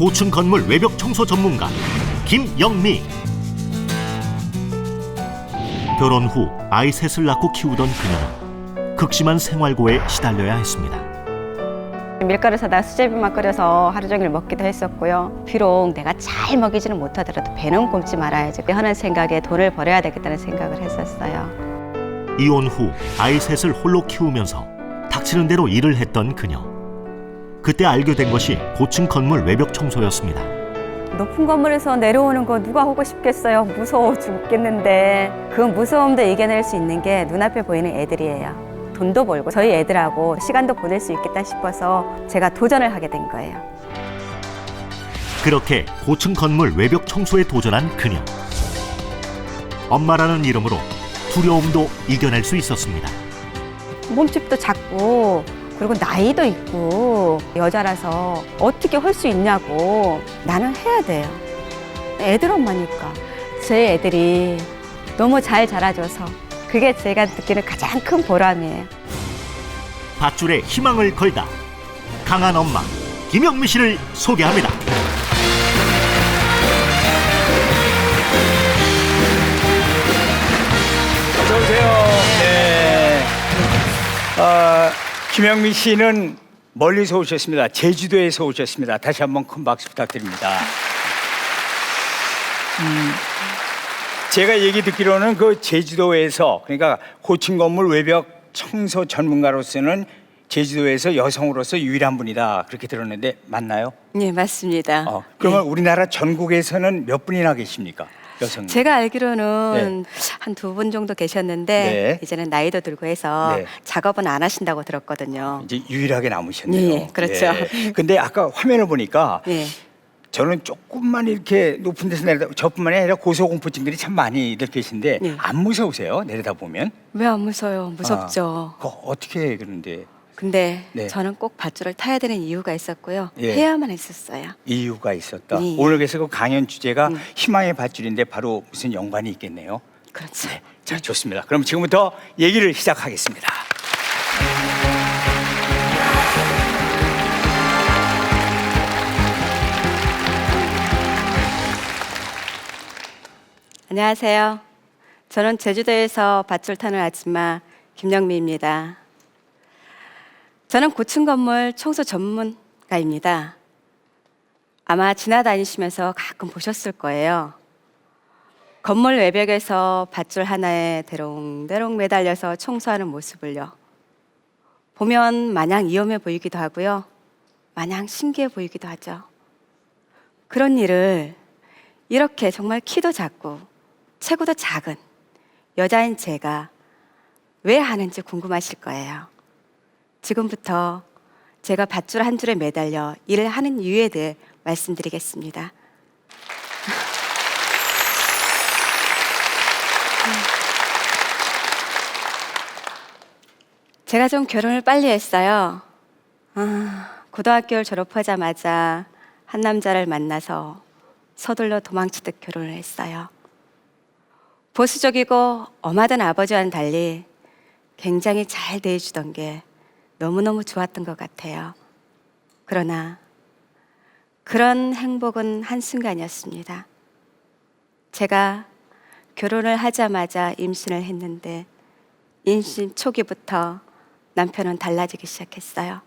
고층 건물 외벽 청소 전문가 김영미. 결혼 후 아이 셋을 낳고 키우던 그녀는 극심한 생활고에 시달려야 했습니다. 밀가루 사다 수제비만 끓여서 하루 종일 먹기도 했었고요. 비록 내가 잘 먹이지는 못하더라도 배는 굶지 말아야지 하는 생각에 돈을 벌어야 되겠다는 생각을 했었어요. 이혼 후 아이 셋을 홀로 키우면서 닥치는 대로 일을 했던 그녀. 그때 알게 된 것이 고층 건물 외벽 청소였습니다. 높은 건물에서 내려오는 거 누가 하고 싶겠어요. 무서워 죽겠는데 그 무서움도 이겨낼 수 있는 게 눈앞에 보이는 애들이에요. 돈도 벌고 저희 애들하고 시간도 보낼 수 있겠다 싶어서 제가 도전을 하게 된 거예요. 그렇게 고층 건물 외벽 청소에 도전한 그녀. 엄마라는 이름으로 두려움도 이겨낼 수 있었습니다. 몸집도 작고 그리고 나이도 있고 여자라서 어떻게 할 수 있냐고. 나는 해야 돼요. 애들 엄마니까. 제 애들이 너무 잘 자라줘서 그게 제가 느끼는 가장 큰 보람이에요. 밧줄에 희망을 걸다. 강한 엄마 김영미 씨를 소개합니다. 어서 오세요. 네. 김영미 씨는 멀리서 오셨습니다. 제주도에서 오셨습니다. 다시 한번 큰 박수 부탁드립니다. 제가 얘기 듣기로는 그 제주도에서, 그러니까 고층 건물 외벽 청소 전문가로서는 제주도에서 여성으로서 유일한 분이다, 그렇게 들었는데 맞나요? 네, 맞습니다. 그러면 우리나라 전국에서는 몇 분이나 계십니까? 여성. 제가 알기로는 한 2분 정도 계셨는데 네. 이제는 나이도 들고 해서 네. 작업은 안 하신다고 들었거든요. 이제 유일하게 남으셨네요. 네, 그렇죠. 근데 아까 화면을 보니까 네. 저는 조금만 이렇게 높은 데서 내려다, 저뿐만이 아니라 고소공포증들이 참 많이들 계신데 네. 안 무서우세요? 내려다 보면? 왜 안 무서워요? 무섭죠. 그거 어떻게 그런데 근데 네. 저는 꼭 밧줄을 타야 되는 이유가 있었고요. 예. 해야만 했었어요. 이유가 있었다. 네. 오늘 그래서 그 강연 주제가 희망의 밧줄인데 바로 무슨 연관이 있겠네요. 그렇죠. 자, 좋습니다. 그럼 지금부터 얘기를 시작하겠습니다. 안녕하세요. 저는 제주도에서 밧줄 타는 아줌마 김영미입니다. 저는 고층 건물 청소 전문가입니다. 아마 지나다니시면서 가끔 보셨을 거예요. 건물 외벽에서 밧줄 하나에 대롱대롱 매달려서 청소하는 모습을요. 보면 마냥 위험해 보이기도 하고요. 마냥 신기해 보이기도 하죠. 그런 일을 이렇게 정말 키도 작고 체구도 작은 여자인 제가 왜 하는지 궁금하실 거예요. 지금부터 제가 밧줄 한 줄에 매달려 일을 하는 이유에 대해 말씀드리겠습니다. 제가 좀 결혼을 빨리 했어요. 고등학교를 졸업하자마자 한 남자를 만나서 서둘러 도망치듯 결혼을 했어요. 보수적이고 엄하던 아버지와는 달리 굉장히 잘 대해주던 게 너무너무 좋았던 것 같아요. 그러나 그런 행복은 한순간이었습니다. 제가 결혼을 하자마자 임신을 했는데 임신 초기부터 남편은 달라지기 시작했어요.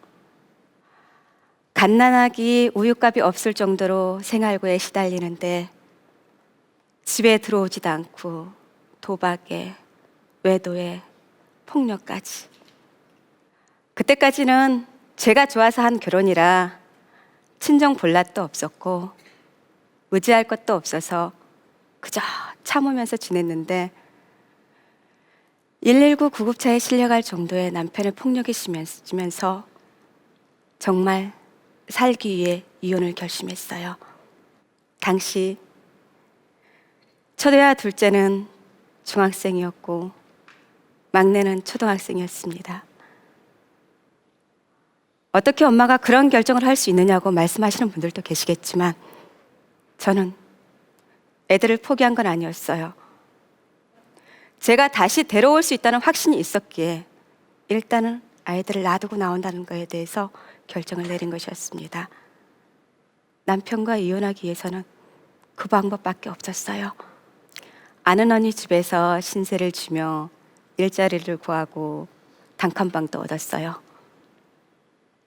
갓난아기 우유값이 없을 정도로 생활고에 시달리는데 집에 들어오지도 않고 도박에, 외도에, 폭력까지. 그때까지는 제가 좋아서 한 결혼이라 친정 볼랏도 없었고 의지할 것도 없어서 그저 참으면서 지냈는데 119 구급차에 실려갈 정도의 남편의 폭력이 심해지면서 정말 살기 위해 이혼을 결심했어요. 당시 첫애와 둘째는 중학생이었고 막내는 초등학생이었습니다. 어떻게 엄마가 그런 결정을 할 수 있느냐고 말씀하시는 분들도 계시겠지만 저는 애들을 포기한 건 아니었어요. 제가 다시 데려올 수 있다는 확신이 있었기에 일단은 아이들을 놔두고 나온다는 것에 대해서 결정을 내린 것이었습니다. 남편과 이혼하기 위해서는 그 방법밖에 없었어요. 아는 언니 집에서 신세를 지며 일자리를 구하고 단칸방도 얻었어요.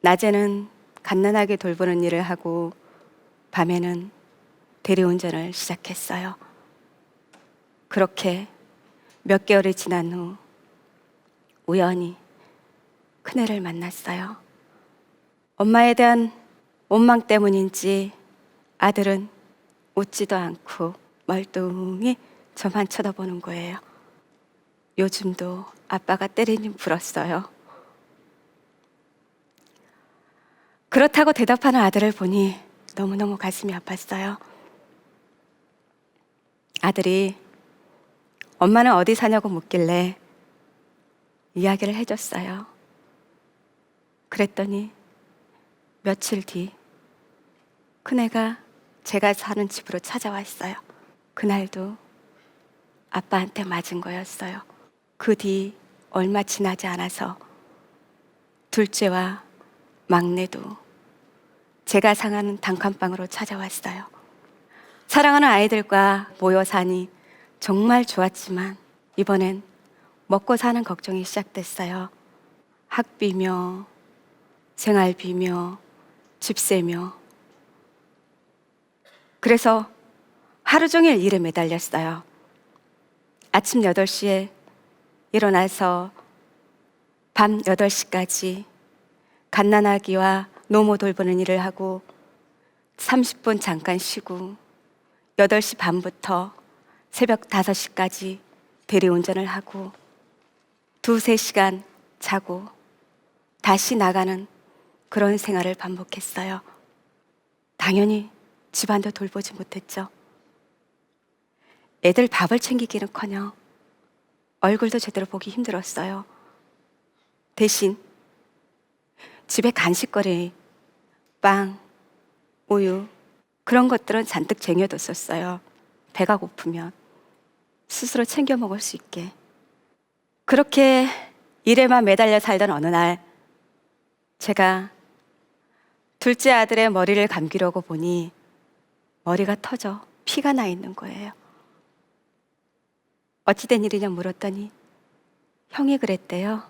낮에는 갓난아기 돌보는 일을 하고 밤에는 대리운전을 시작했어요. 그렇게 몇 개월이 지난 후 우연히 큰애를 만났어요. 엄마에 대한 원망 때문인지 아들은 웃지도 않고 멀뚱히 저만 쳐다보는 거예요. 요즘도 아빠가 때리니 불었어요. 그렇다고 대답하는 아들을 보니 너무너무 가슴이 아팠어요. 아들이 엄마는 어디 사냐고 묻길래 이야기를 해줬어요. 그랬더니 며칠 뒤 큰애가 제가 사는 집으로 찾아왔어요. 그날도 아빠한테 맞은 거였어요. 그 뒤 얼마 지나지 않아서 둘째와 막내도 제가 상하는 단칸방으로 찾아왔어요. 사랑하는 아이들과 모여 사니 정말 좋았지만 이번엔 먹고 사는 걱정이 시작됐어요. 학비며 생활비며 집세며. 그래서 하루 종일 일에 매달렸어요. 아침 8시에 일어나서 밤 8시까지 갓난아기와 노모 돌보는 일을 하고 30분 잠깐 쉬고 8시 반부터 새벽 5시까지 대리운전을 하고 2-3시간 자고 다시 나가는 그런 생활을 반복했어요. 당연히 집안도 돌보지 못했죠. 애들 밥을 챙기기는커녕 얼굴도 제대로 보기 힘들었어요. 대신 집에 간식거리, 빵, 우유 그런 것들은 잔뜩 쟁여뒀었어요. 배가 고프면 스스로 챙겨 먹을 수 있게. 그렇게 일에만 매달려 살던 어느 날 제가 둘째 아들의 머리를 감기려고 보니 머리가 터져 피가 나 있는 거예요. 어찌된 일이냐 물었더니 형이 그랬대요.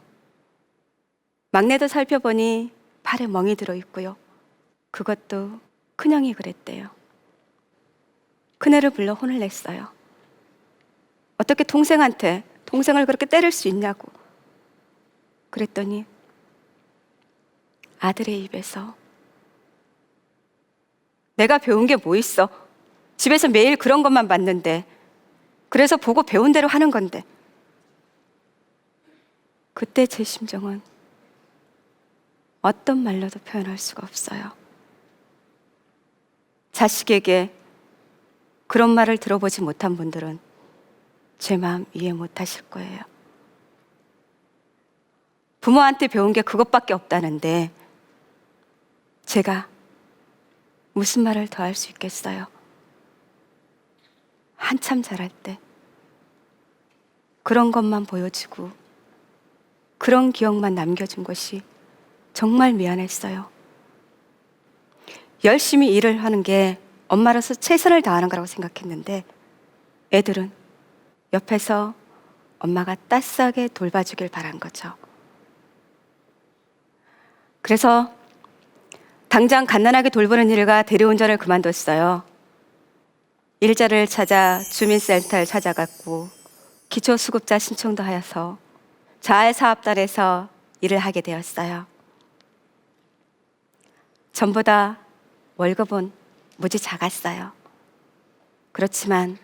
막내도 살펴보니 팔에 멍이 들어 있고요. 그것도 큰형이 그랬대요. 큰애를 불러 혼을 냈어요. 어떻게 동생한테 동생을 그렇게 때릴 수 있냐고. 그랬더니 아들의 입에서 내가 배운 게 뭐 있어? 집에서 매일 그런 것만 봤는데 그래서 보고 배운 대로 하는 건데. 그때 제 심정은 어떤 말로도 표현할 수가 없어요. 자식에게 그런 말을 들어보지 못한 분들은 제 마음 이해 못 하실 거예요. 부모한테 배운 게 그것밖에 없다는데 제가 무슨 말을 더 할 수 있겠어요? 한참 자랄 때 그런 것만 보여주고 그런 기억만 남겨준 것이 정말 미안했어요. 열심히 일을 하는 게 엄마로서 최선을 다하는 거라고 생각했는데 애들은 옆에서 엄마가 따스하게 돌봐주길 바란 거죠. 그래서 당장 갓난아기 돌보는 일과 대리운전을 그만뒀어요. 일자리를 찾아 주민센터를 찾아갔고 기초수급자 신청도 하여서 자활사업단에서 일을 하게 되었어요. 전보다 월급은 무지 작았어요. 그렇지만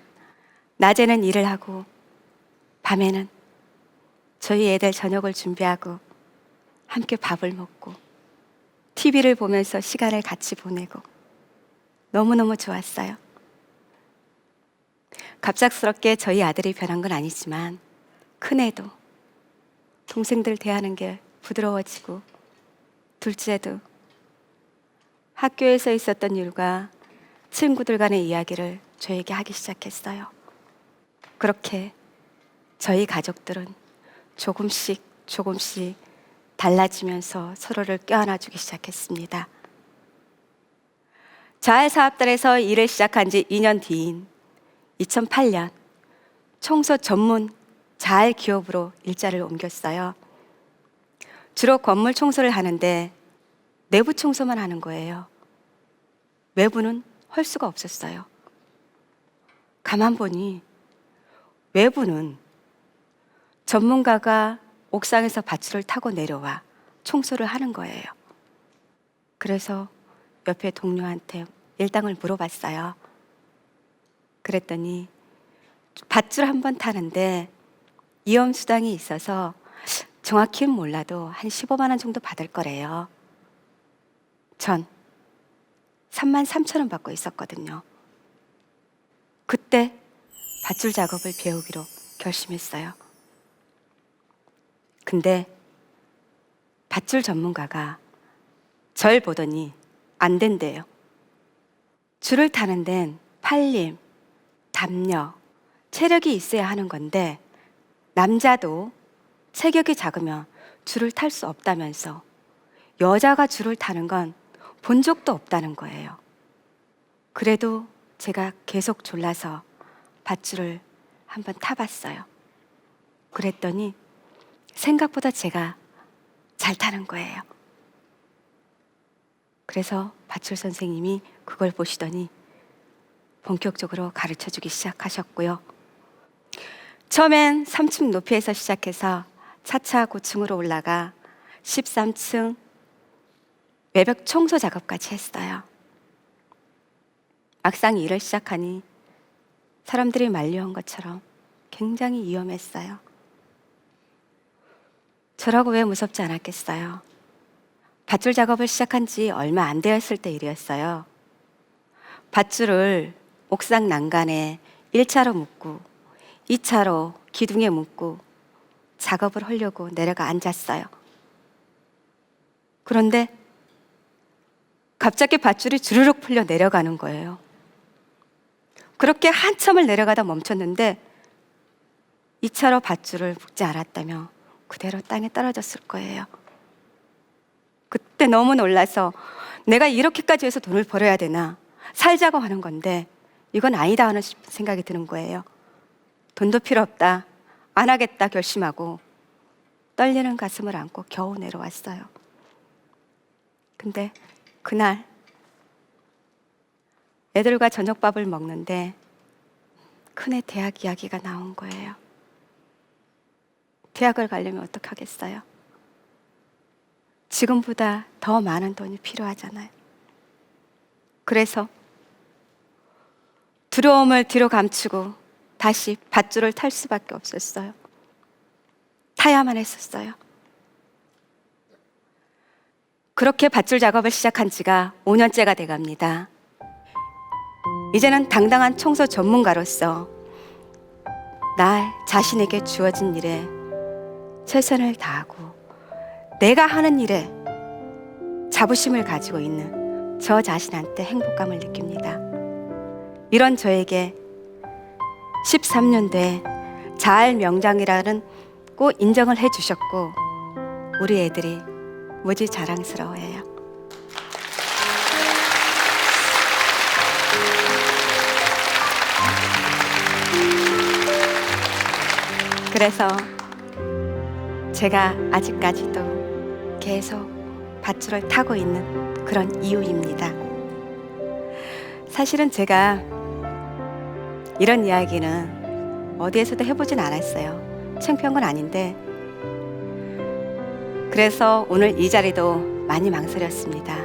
낮에는 일을 하고 밤에는 저희 애들 저녁을 준비하고 함께 밥을 먹고 TV를 보면서 시간을 같이 보내고 너무너무 좋았어요. 갑작스럽게 저희 아들이 변한 건 아니지만 큰애도 동생들 대하는 게 부드러워지고 둘째도 학교에서 있었던 일과 친구들 간의 이야기를 저에게 하기 시작했어요. 그렇게 저희 가족들은 조금씩 달라지면서 서로를 껴안아주기 시작했습니다. 자활사업단에서 일을 시작한 지 2년 뒤인 2008년 청소 전문 자활기업으로 일자를 옮겼어요. 주로 건물 청소를 하는데 내부 청소만 하는 거예요. 외부는 할 수가 없었어요. 가만 보니 외부는 전문가가 옥상에서 밧줄을 타고 내려와 청소를 하는 거예요. 그래서 옆에 동료한테 일당을 물어봤어요. 그랬더니 밧줄 한 번 타는데 위험수당이 있어서 정확히는 몰라도 한 15만 원 정도 받을 거래요. 전 33,000원 받고 있었거든요. 그때 밧줄 작업을 배우기로 결심했어요. 근데 밧줄 전문가가 절 보더니 안 된대요. 줄을 타는 데는 팔림, 담력, 체력이 있어야 하는 건데 남자도 체격이 작으면 줄을 탈 수 없다면서 여자가 줄을 타는 건 본 적도 없다는 거예요. 그래도 제가 계속 졸라서 밧줄을 한번 타봤어요. 그랬더니 생각보다 제가 잘 타는 거예요. 그래서 밧줄 선생님이 그걸 보시더니 본격적으로 가르쳐주기 시작하셨고요. 처음엔 3층 높이에서 시작해서 차차 고층으로 올라가 13층 외벽 청소 작업까지 했어요. 막상 일을 시작하니 사람들이 말려온 것처럼 굉장히 위험했어요. 저라고 왜 무섭지 않았겠어요? 밧줄 작업을 시작한 지 얼마 안 되었을 때 일이었어요. 밧줄을 옥상 난간에 1차로 묶고 2차로 기둥에 묶고 작업을 하려고 내려가 앉았어요. 그런데 갑자기 밧줄이 주르륵 풀려 내려가는 거예요. 그렇게 한참을 내려가다 멈췄는데 2차로 밧줄을 묶지 않았다면 그대로 땅에 떨어졌을 거예요. 그때 너무 놀라서 내가 이렇게까지 해서 돈을 벌어야 되나, 살자고 하는 건데 이건 아니다 하는 생각이 드는 거예요. 돈도 필요 없다, 안 하겠다 결심하고 떨리는 가슴을 안고 겨우 내려왔어요. 근데 그날 애들과 저녁밥을 먹는데 큰애 대학 이야기가 나온 거예요. 대학을 가려면 어떡하겠어요? 지금보다 더 많은 돈이 필요하잖아요. 그래서 두려움을 뒤로 감추고 다시 밧줄을 탈 수밖에 없었어요. 타야만 했었어요. 그렇게 밧줄 작업을 시작한 지가 5년째가 돼갑니다. 이제는 당당한 청소 전문가로서 나 자신에게 주어진 일에 최선을 다하고 내가 하는 일에 자부심을 가지고 있는 저 자신한테 행복감을 느낍니다. 이런 저에게 13년도에 자활 명장이라는 꼭 인정을 해주셨고 우리 애들이 무지 자랑스러워해요. 그래서 제가 아직까지도 계속 밧줄을 타고 있는 그런 이유입니다. 사실은 제가 이런 이야기는 어디에서도 해보진 않았어요. 창피한 건 아닌데, 그래서 오늘 이 자리도 많이 망설였습니다.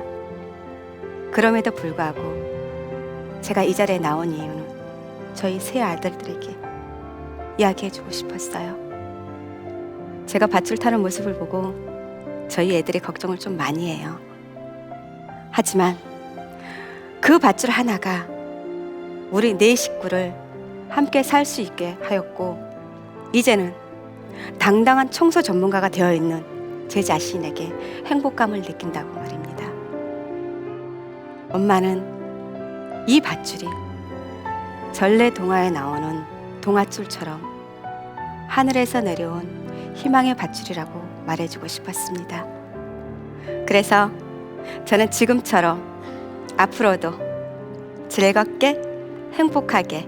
그럼에도 불구하고 제가 이 자리에 나온 이유는 저희 세 아들들에게 이야기해주고 싶었어요. 제가 밧줄 타는 모습을 보고 저희 애들이 걱정을 좀 많이 해요. 하지만 그 밧줄 하나가 우리 네 식구를 함께 살 수 있게 하였고, 이제는 당당한 청소 전문가가 되어 있는 제 자신에게 행복감을 느낀다고 말입니다. 엄마는 이 밧줄이 전래 동화에 나오는 동화줄처럼 하늘에서 내려온 희망의 밧줄이라고 말해주고 싶었습니다. 그래서 저는 지금처럼 앞으로도 즐겁게 행복하게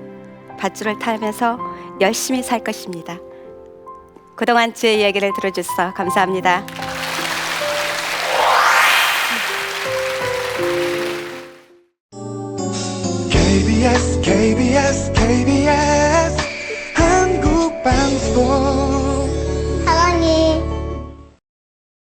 밧줄을 타면서 열심히 살 것입니다. 그동안 제 이야기를 들어주셔서 감사합니다.